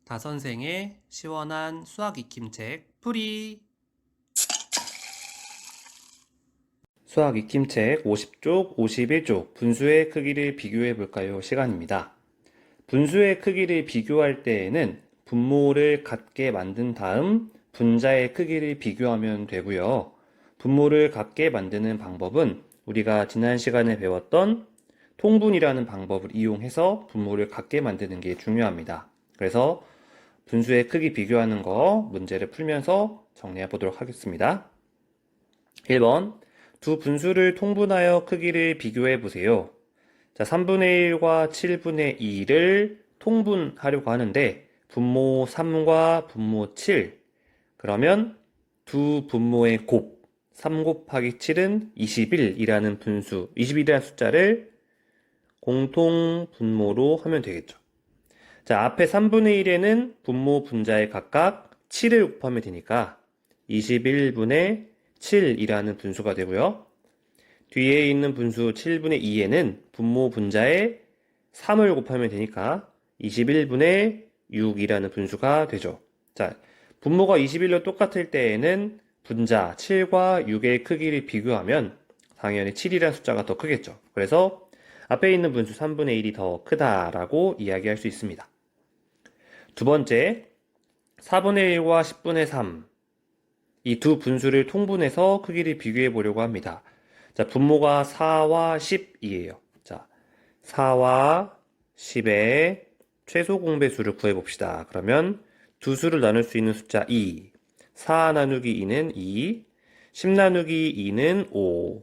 다선생의 시원한 수학 익힘책 풀이. 수학 익힘책 50쪽, 51쪽 분수의 크기를 비교해 볼까요? 시간입니다. 분수의 크기를 비교할 때에는 분모를 같게 만든 다음 분자의 크기를 비교하면 되고요. 분모를 같게 만드는 방법은 우리가 지난 시간에 배웠던 통분이라는 방법을 이용해서 분모를 같게 만드는 게 중요합니다. 그래서 분수의 크기 비교하는 거 문제를 풀면서 정리해 보도록 하겠습니다. 1번, 두 분수를 통분하여 크기를 비교해 보세요. 자, 3분의 1과 7분의 2를 통분하려고 하는데 분모 3과 분모 7, 그러면 두 분모의 곱 3 곱하기 7은 21이라는 분수, 21이라는 숫자를 공통 분모로 하면 되겠죠. 자, 앞에 3분의 1에는 분모 분자에 각각 7을 곱하면 되니까 21분의 7이라는 분수가 되고요. 뒤에 있는 분수 7분의 2에는 분모 분자에 3을 곱하면 되니까 21분의 6이라는 분수가 되죠. 자, 분모가 21로 똑같을 때에는 분자 7과 6의 크기를 비교하면 당연히 7이라는 숫자가 더 크겠죠. 그래서 앞에 있는 분수 3분의 1이 더 크다라고 이야기할 수 있습니다. 두 번째, 4분의 1과 10분의 3. 이 두 분수를 통분해서 크기를 비교해 보려고 합니다. 자, 분모가 4와 10이에요. 자, 4와 10의 최소 공배수를 구해 봅시다. 그러면 두 수를 나눌 수 있는 숫자 2. 4 나누기 2는 2. 10 나누기 2는 5.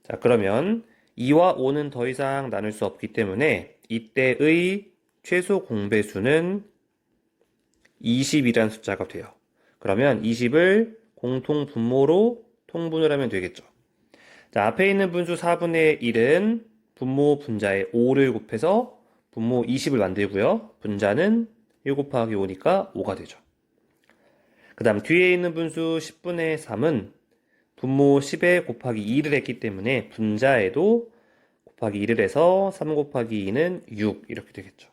자, 그러면 2와 5는 더 이상 나눌 수 없기 때문에 이때의 최소 공배수는 20이라는 숫자가 돼요. 그러면 20을 공통 분모로 통분을 하면 되겠죠. 자, 앞에 있는 분수 4분의 1은 분모 분자에 5를 곱해서 분모 20을 만들고요. 분자는 1 곱하기 5니까 5가 되죠. 그 다음 뒤에 있는 분수 10분의 3은 분모 10에 곱하기 2를 했기 때문에 분자에도 곱하기 2를 해서 3 곱하기 2는 6 이렇게 되겠죠.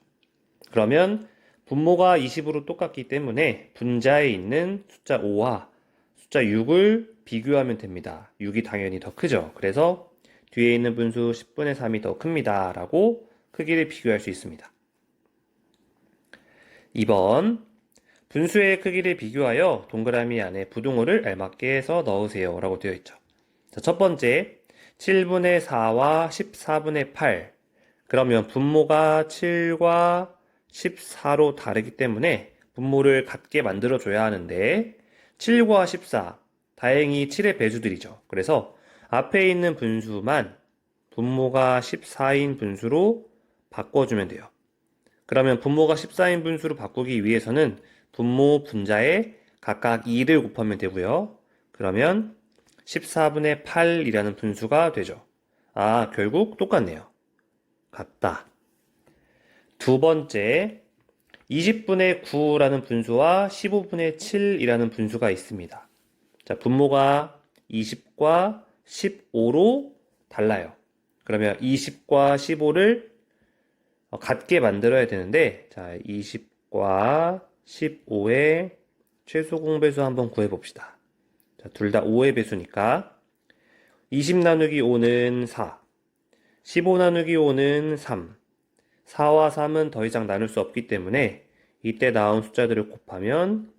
그러면 분모가 20으로 똑같기 때문에 분자에 있는 숫자 5와 숫자 6을 비교하면 됩니다. 6이 당연히 더 크죠. 그래서 뒤에 있는 분수 10분의 3이 더 큽니다. 라고 크기를 비교할 수 있습니다. 2번, 분수의 크기를 비교하여 동그라미 안에 부등호를 알맞게 해서 넣으세요. 라고 되어 있죠. 자, 첫 번째, 7분의 4와 14분의 8. 그러면 분모가 7과 14로 다르기 때문에 분모를 같게 만들어줘야 하는데 7과 14, 다행히 7의 배수들이죠. 그래서 앞에 있는 분수만 분모가 14인 분수로 바꿔주면 돼요. 그러면 분모가 14인 분수로 바꾸기 위해서는 분모 분자에 각각 2를 곱하면 되고요. 그러면 14분의 8이라는 분수가 되죠. 아, 결국 똑같네요. 같다. 두 번째, 20분의 9라는 분수와 15분의 7이라는 분수가 있습니다. 자, 분모가 20과 15로 달라요. 그러면 20과 15를 같게 만들어야 되는데, 자, 20과 15의 최소 공배수 한번 구해봅시다. 자, 둘 다 5의 배수니까 20 나누기 5는 4, 15 나누기 5는 3, 4와 3은 더 이상 나눌 수 없기 때문에 이때 나온 숫자들을 곱하면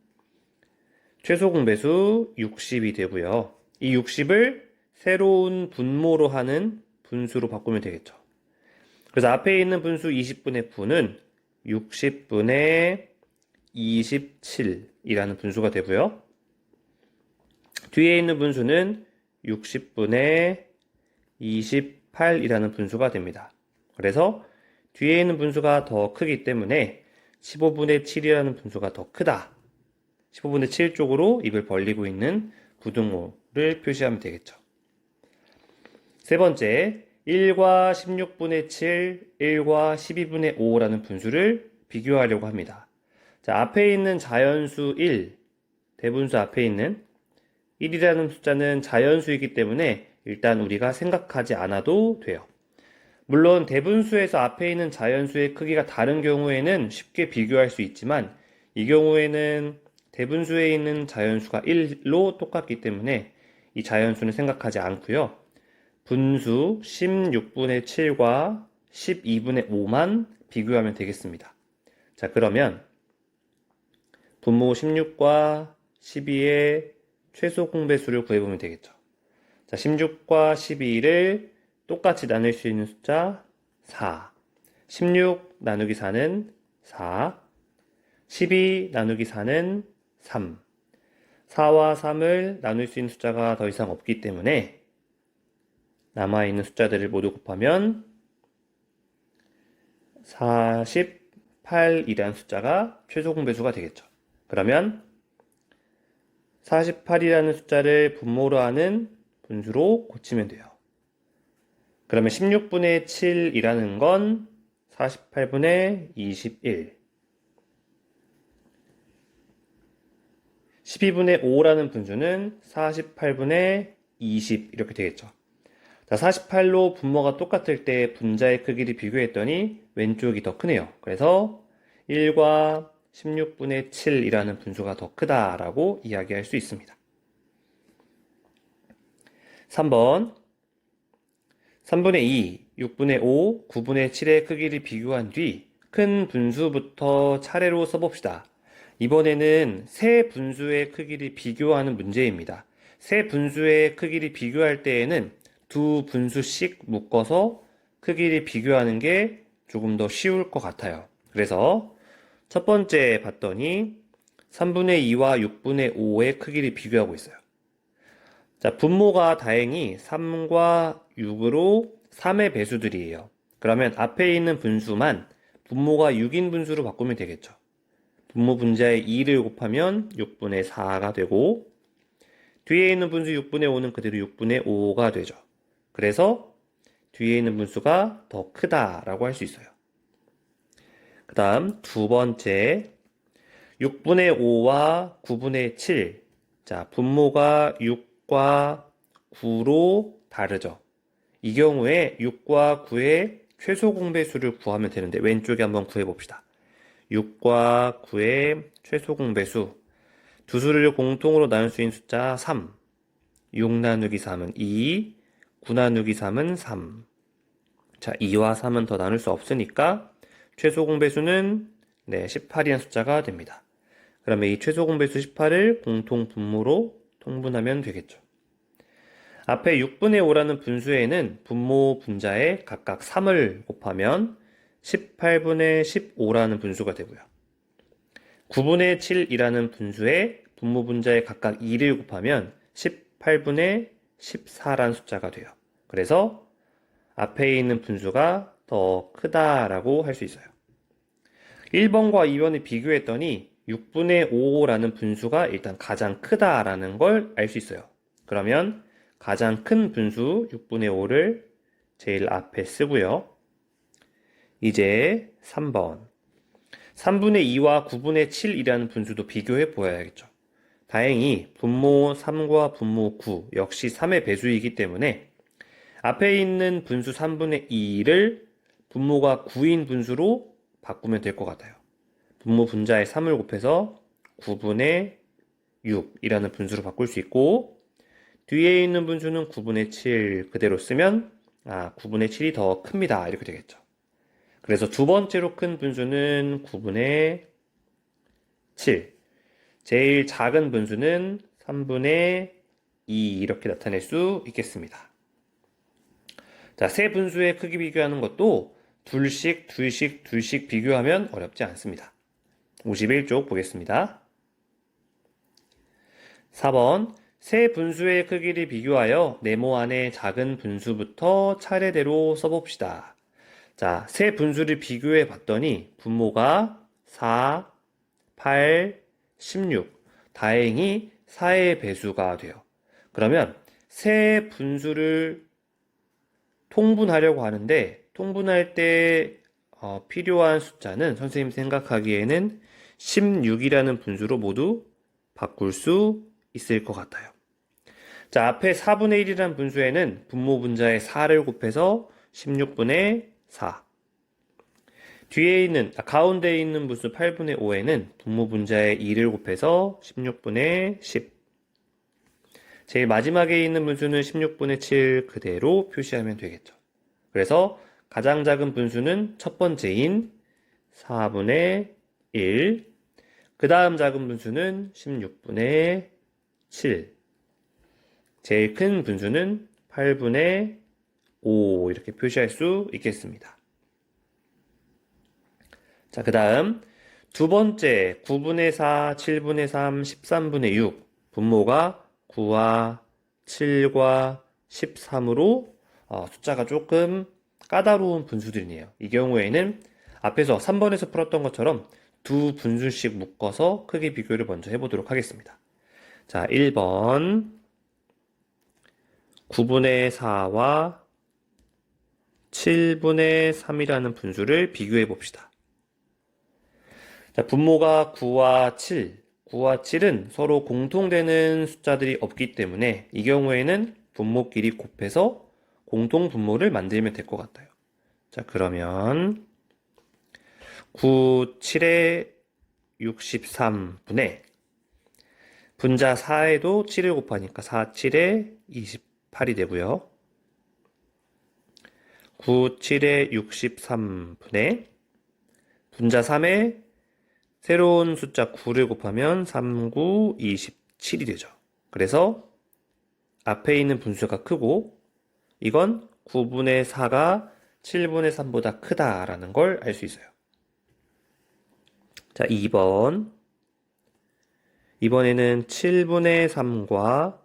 최소 공배수 60이 되고요. 이 60을 새로운 분모로 하는 분수로 바꾸면 되겠죠. 그래서 앞에 있는 분수 20분의 9는 60분의 27이라는 분수가 되고요. 뒤에 있는 분수는 60분의 28이라는 분수가 됩니다. 그래서 뒤에 있는 분수가 더 크기 때문에 15분의 7이라는 분수가 더 크다. 15분의 7 쪽으로 입을 벌리고 있는 부등호를 표시하면 되겠죠. 세 번째, 1과 16분의 7, 1과 12분의 5라는 분수를 비교하려고 합니다. 자, 앞에 있는 자연수 1, 대분수 앞에 있는 1이라는 숫자는 자연수이기 때문에 일단 우리가 생각하지 않아도 돼요. 물론 대분수에서 앞에 있는 자연수의 크기가 다른 경우에는 쉽게 비교할 수 있지만 이 경우에는 대분수에 있는 자연수가 1로 똑같기 때문에 이 자연수는 생각하지 않고요. 분수 16분의 7과 12분의 5만 비교하면 되겠습니다. 자, 그러면 분모 16과 12의 최소 공배수를 구해보면 되겠죠. 자, 16과 12를 똑같이 나눌 수 있는 숫자 4. 16 나누기 4는 4. 12 나누기 4는 3. 4와 3을 나눌 수 있는 숫자가 더 이상 없기 때문에 남아있는 숫자들을 모두 곱하면 48이라는 숫자가 최소 공배수가 되겠죠. 그러면 48이라는 숫자를 분모로 하는 분수로 고치면 돼요. 그러면 16분의 7이라는 건 48분의 21. 12분의 5라는 분수는 48분의 20 이렇게 되겠죠. 자, 48로 분모가 똑같을 때 분자의 크기를 비교했더니 왼쪽이 더 크네요. 그래서 1과 16분의 7이라는 분수가 더 크다라고 이야기할 수 있습니다. 3번 3분의 2, 6분의 5, 9분의 7의 크기를 비교한 뒤 큰 분수부터 차례로 써봅시다. 이번에는 세 분수의 크기를 비교하는 문제입니다. 세 분수의 크기를 비교할 때에는 두 분수씩 묶어서 크기를 비교하는 게 조금 더 쉬울 것 같아요. 그래서 첫 번째 봤더니 3분의 2와 6분의 5의 크기를 비교하고 있어요. 자, 분모가 다행히 3과 6으로 3의 배수들이에요. 그러면 앞에 있는 분수만 분모가 6인 분수로 바꾸면 되겠죠. 분모 분자의 2를 곱하면 6분의 4가 되고 뒤에 있는 분수 6분의 5는 그대로 6분의 5가 되죠. 그래서 뒤에 있는 분수가 더 크다라고 할 수 있어요. 그 다음 두 번째 6분의 5와 9분의 7. 자, 분모가 6과 9로 다르죠. 이 경우에 6과 9의 최소 공배수를 구하면 되는데 왼쪽에 한번 구해봅시다. 6과 9의 최소 공배수. 두 수를 공통으로 나눌 수 있는 숫자 3. 6 나누기 3은 2. 9 나누기 3은 3. 자, 2와 3은 더 나눌 수 없으니까 최소 공배수는 18이라는 숫자가 됩니다. 그러면 이 최소 공배수 18을 공통 분모로 통분하면 되겠죠. 앞에 6분의 5라는 분수에는 분모 분자에 각각 3을 곱하면 18분의 15라는 분수가 되고요. 9분의 7이라는 분수에 분모 분자에 각각 2를 곱하면 18분의 14라는 숫자가 돼요. 그래서 앞에 있는 분수가 더 크다라고 할 수 있어요. 1번과 2번을 비교했더니 6분의 5라는 분수가 일단 가장 크다라는 걸 알 수 있어요. 그러면 가장 큰 분수 6분의 5를 제일 앞에 쓰고요. 이제 3번 3분의 2와 9분의 7이라는 분수도 비교해 보아야겠죠. 다행히 분모 3과 분모 9 역시 3의 배수이기 때문에 앞에 있는 분수 3분의 2를 분모가 9인 분수로 바꾸면 될 것 같아요. 분모 분자에 3을 곱해서 9분의 6이라는 분수로 바꿀 수 있고 뒤에 있는 분수는 9분의 7 그대로 쓰면 9분의 7이 더 큽니다. 이렇게 되겠죠. 그래서 두 번째로 큰 분수는 9분의 7. 제일 작은 분수는 3분의 2 이렇게 나타낼 수 있겠습니다. 자, 세 분수의 크기 비교하는 것도 둘씩 비교하면 어렵지 않습니다. 51쪽 보겠습니다. 4번 세 분수의 크기를 비교하여 네모 안의 작은 분수부터 차례대로 써봅시다. 자, 세 분수를 비교해 봤더니 분모가 4, 8, 16. 다행히 4의 배수가 돼요. 그러면 세 분수를 통분하려고 하는데 통분할 때 필요한 숫자는 선생님 생각하기에는 16이라는 분수로 모두 바꿀 수 있을 것 같아요. 자, 앞에 4분의 1이라는 분수에는 분모 분자에 4를 곱해서 16분의 4. 뒤에 있는, 가운데에 있는 분수 8분의 5에는 분모 분자에 2를 곱해서 16분의 10. 제일 마지막에 있는 분수는 16분의 7 그대로 표시하면 되겠죠. 그래서 가장 작은 분수는 첫 번째인 4분의 1. 그 다음 작은 분수는 16분의 7. 제일 큰 분수는 8분의 5 이렇게 표시할 수 있겠습니다. 자, 그 다음 두 번째 9분의 4, 7분의 3, 13분의 6 분모가 9와 7과 13으로 숫자가 조금 까다로운 분수들이네요. 이 경우에는 앞에서 3번에서 풀었던 것처럼 두 분수씩 묶어서 크기 비교를 먼저 해보도록 하겠습니다. 자, 1번 9분의 4와 7분의 3이라는 분수를 비교해 봅시다. 자, 분모가 9와 7은 서로 공통되는 숫자들이 없기 때문에 이 경우에는 분모끼리 곱해서 공통 분모를 만들면 될 것 같아요. 자, 그러면 9, 7에 63분의 분자 4에도 7을 곱하니까 4, 7에 28이 되고요. 9, 7에 63분의 분자 3에 새로운 숫자 9를 곱하면 3, 9, 27이 되죠. 그래서 앞에 있는 분수가 크고 이건 9분의 4가 7분의 3보다 크다라는 걸 알 수 있어요. 자, 2번. 이번에는 7분의 3과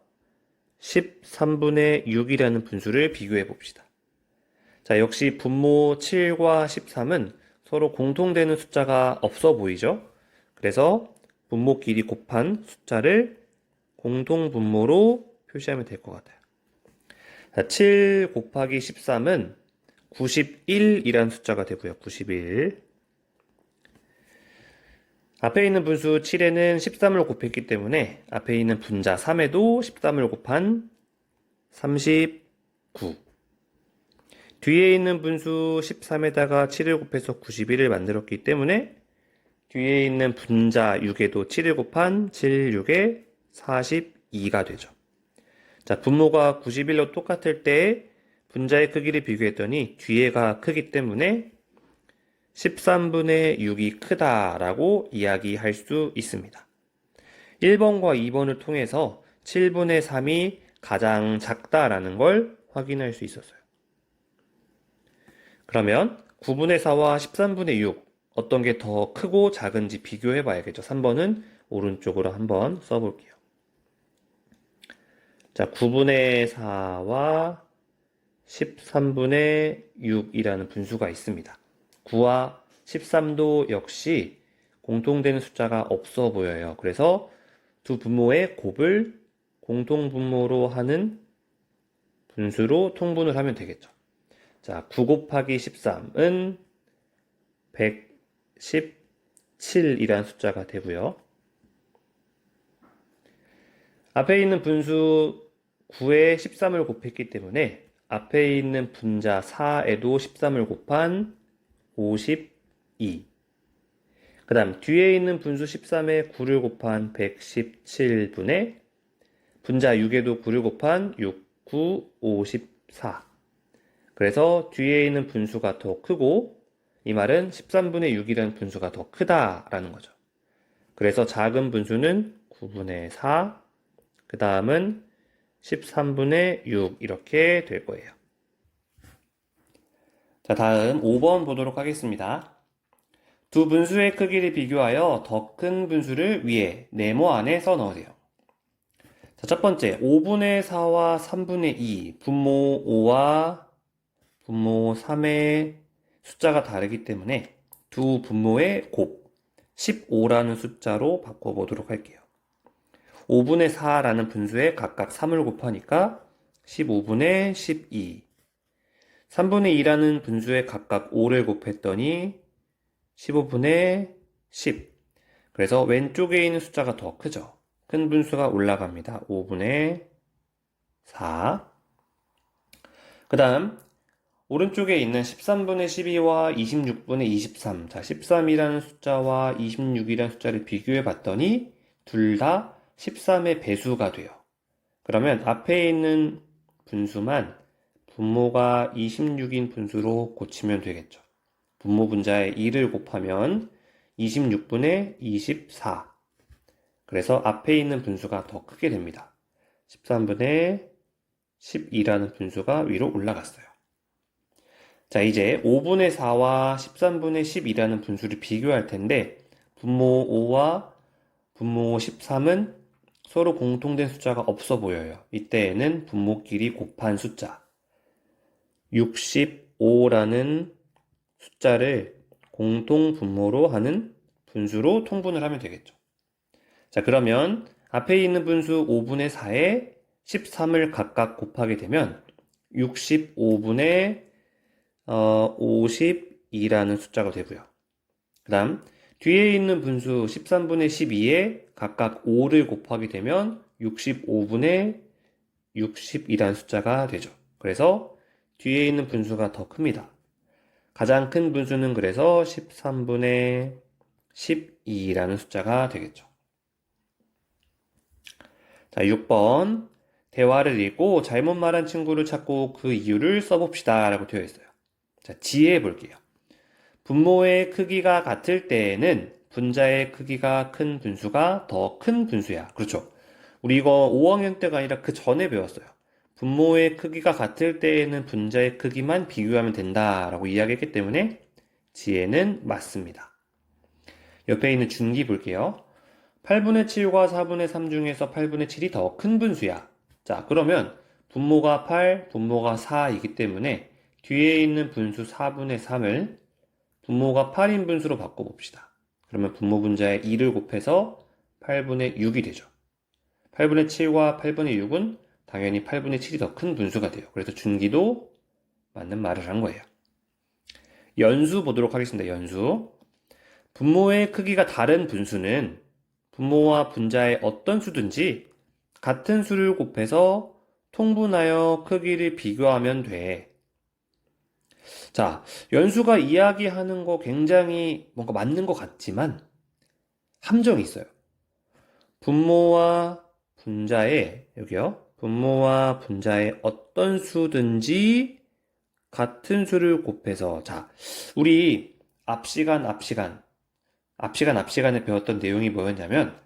13분의 6이라는 분수를 비교해 봅시다. 자, 역시 분모 7과 13은 서로 공통되는 숫자가 없어 보이죠? 그래서 분모끼리 곱한 숫자를 공통분모로 표시하면 될 것 같아요. 자, 7 곱하기 13은 91이라는 숫자가 되고요. 91. 앞에 있는 분수 7에는 13을 곱했기 때문에 앞에 있는 분자 3에도 13을 곱한 39. 뒤에 있는 분수 13에다가 7을 곱해서 91을 만들었기 때문에 뒤에 있는 분자 6에도 7을 곱한 7, 6에 42가 되죠. 자, 분모가 91로 똑같을 때 분자의 크기를 비교했더니 뒤에가 크기 때문에 13분의 6이 크다라고 이야기할 수 있습니다. 1번과 2번을 통해서 7분의 3이 가장 작다라는 걸 확인할 수 있었어요. 그러면 9분의 4와 13분의 6 어떤 게 더 크고 작은지 비교해 봐야겠죠. 3번은 오른쪽으로 한번 써볼게요. 자, 9분의 4와 13분의 6이라는 분수가 있습니다. 9와 13도 역시 공통되는 숫자가 없어 보여요. 그래서 두 분모의 곱을 공통분모로 하는 분수로 통분을 하면 되겠죠. 자, 9 곱하기 13은 117이라는 숫자가 되고요. 앞에 있는 분수 9에 13을 곱했기 때문에 앞에 있는 분자 4에도 13을 곱한 52. 그 다음 뒤에 있는 분수 13에 9를 곱한 117분의 분자 6에도 9를 곱한 6, 9, 54. 그래서 뒤에 있는 분수가 더 크고 이 말은 13분의 6이라는 분수가 더 크다라는 거죠. 그래서 작은 분수는 9분의 4, 그 다음은 13분의 6 이렇게 될 거예요. 자, 다음 5번 보도록 하겠습니다. 두 분수의 크기를 비교하여 더 큰 분수를 위에 네모 안에 써 넣으세요. 자, 첫 번째 5분의 4와 3분의 2 분모 5와 분모 3의 숫자가 다르기 때문에 두 분모의 곱 15라는 숫자로 바꿔보도록 할게요. 5분의 4라는 분수에 각각 3을 곱하니까 15분의 12. 3분의 2라는 분수에 각각 5를 곱했더니 15분의 10. 그래서 왼쪽에 있는 숫자가 더 크죠. 큰 분수가 올라갑니다. 5분의 4. 그 다음 오른쪽에 있는 13분의 12와 26분의 23. 자, 13이라는 숫자와 26이라는 숫자를 비교해 봤더니 둘 다 13의 배수가 돼요. 그러면 앞에 있는 분수만 분모가 26인 분수로 고치면 되겠죠. 분모 분자에 2를 곱하면 26분의 24. 그래서 앞에 있는 분수가 더 크게 됩니다. 13분의 12라는 분수가 위로 올라갔어요. 자, 이제 5분의 4와 13분의 12라는 분수를 비교할 텐데 분모 5와 분모 13은 서로 공통된 숫자가 없어 보여요. 이때에는 분모끼리 곱한 숫자 65라는 숫자를 공통 분모로 하는 분수로 통분을 하면 되겠죠. 자, 그러면 앞에 있는 분수 5분의 4에 13을 각각 곱하게 되면 65분의 52라는 숫자가 되고요. 그 다음 뒤에 있는 분수 13분의 12에 각각 5를 곱하게 되면 65분의 60이라는 숫자가 되죠. 그래서 뒤에 있는 분수가 더 큽니다. 가장 큰 분수는 그래서 13분의 12라는 숫자가 되겠죠. 자, 6번. 대화를 읽고 잘못 말한 친구를 찾고 그 이유를 써봅시다 라고 되어 있어요. 자, 지혜 볼게요. 분모의 크기가 같을 때에는 분자의 크기가 큰 분수가 더 큰 분수야. 그렇죠. 우리 이거 5학년 때가 아니라 그 전에 배웠어요. 분모의 크기가 같을 때에는 분자의 크기만 비교하면 된다라고 이야기했기 때문에 지혜는 맞습니다. 옆에 있는 준기 볼게요. 8분의 7과 4분의 3 중에서 8분의 7이 더 큰 분수야. 자, 그러면 분모가 8, 분모가 4이기 때문에 뒤에 있는 분수 4분의 3을 분모가 8인 분수로 바꿔봅시다. 그러면 분모 분자에 2를 곱해서 8분의 6이 되죠. 8분의 7과 8분의 6은 당연히 8분의 7이 더 큰 분수가 돼요. 그래서 준기도 맞는 말을 한 거예요. 연수 보도록 하겠습니다. 연수. 분모의 크기가 다른 분수는 분모와 분자의 어떤 수든지 같은 수를 곱해서 통분하여 크기를 비교하면 돼. 자, 연수가 이야기하는 거 굉장히 뭔가 맞는 것 같지만 함정이 있어요. 분모와 분자의, 여기요. 분모와 분자의 어떤 수든지 같은 수를 곱해서, 자, 우리 앞 시간에 배웠던 내용이 뭐였냐면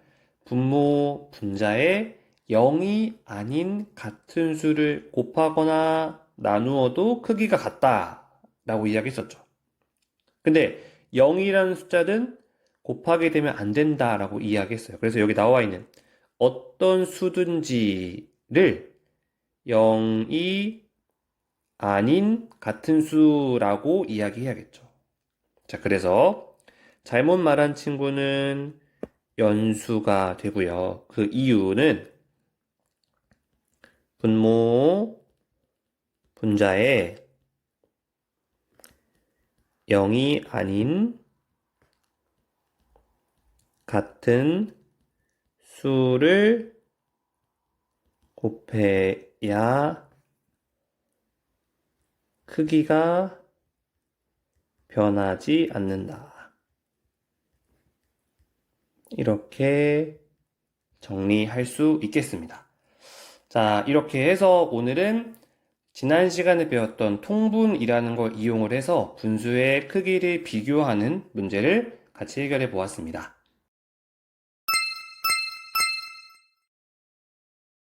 분모, 분자의 0이 아닌 같은 수를 곱하거나 나누어도 크기가 같다 라고 이야기했었죠. 근데 0이라는 숫자는 곱하게 되면 안 된다라고 이야기했어요. 그래서 여기 나와 있는 어떤 수든지를 0이 아닌 같은 수라고 이야기해야겠죠. 자, 그래서 잘못 말한 친구는 연수가 되고요. 그 이유는 분모, 분자에 0이 아닌 같은 수를 곱해야 크기가 변하지 않는다. 이렇게 정리할 수 있겠습니다. 자, 이렇게 해서 오늘은 지난 시간에 배웠던 통분이라는 걸 이용을 해서 분수의 크기를 비교하는 문제를 같이 해결해 보았습니다.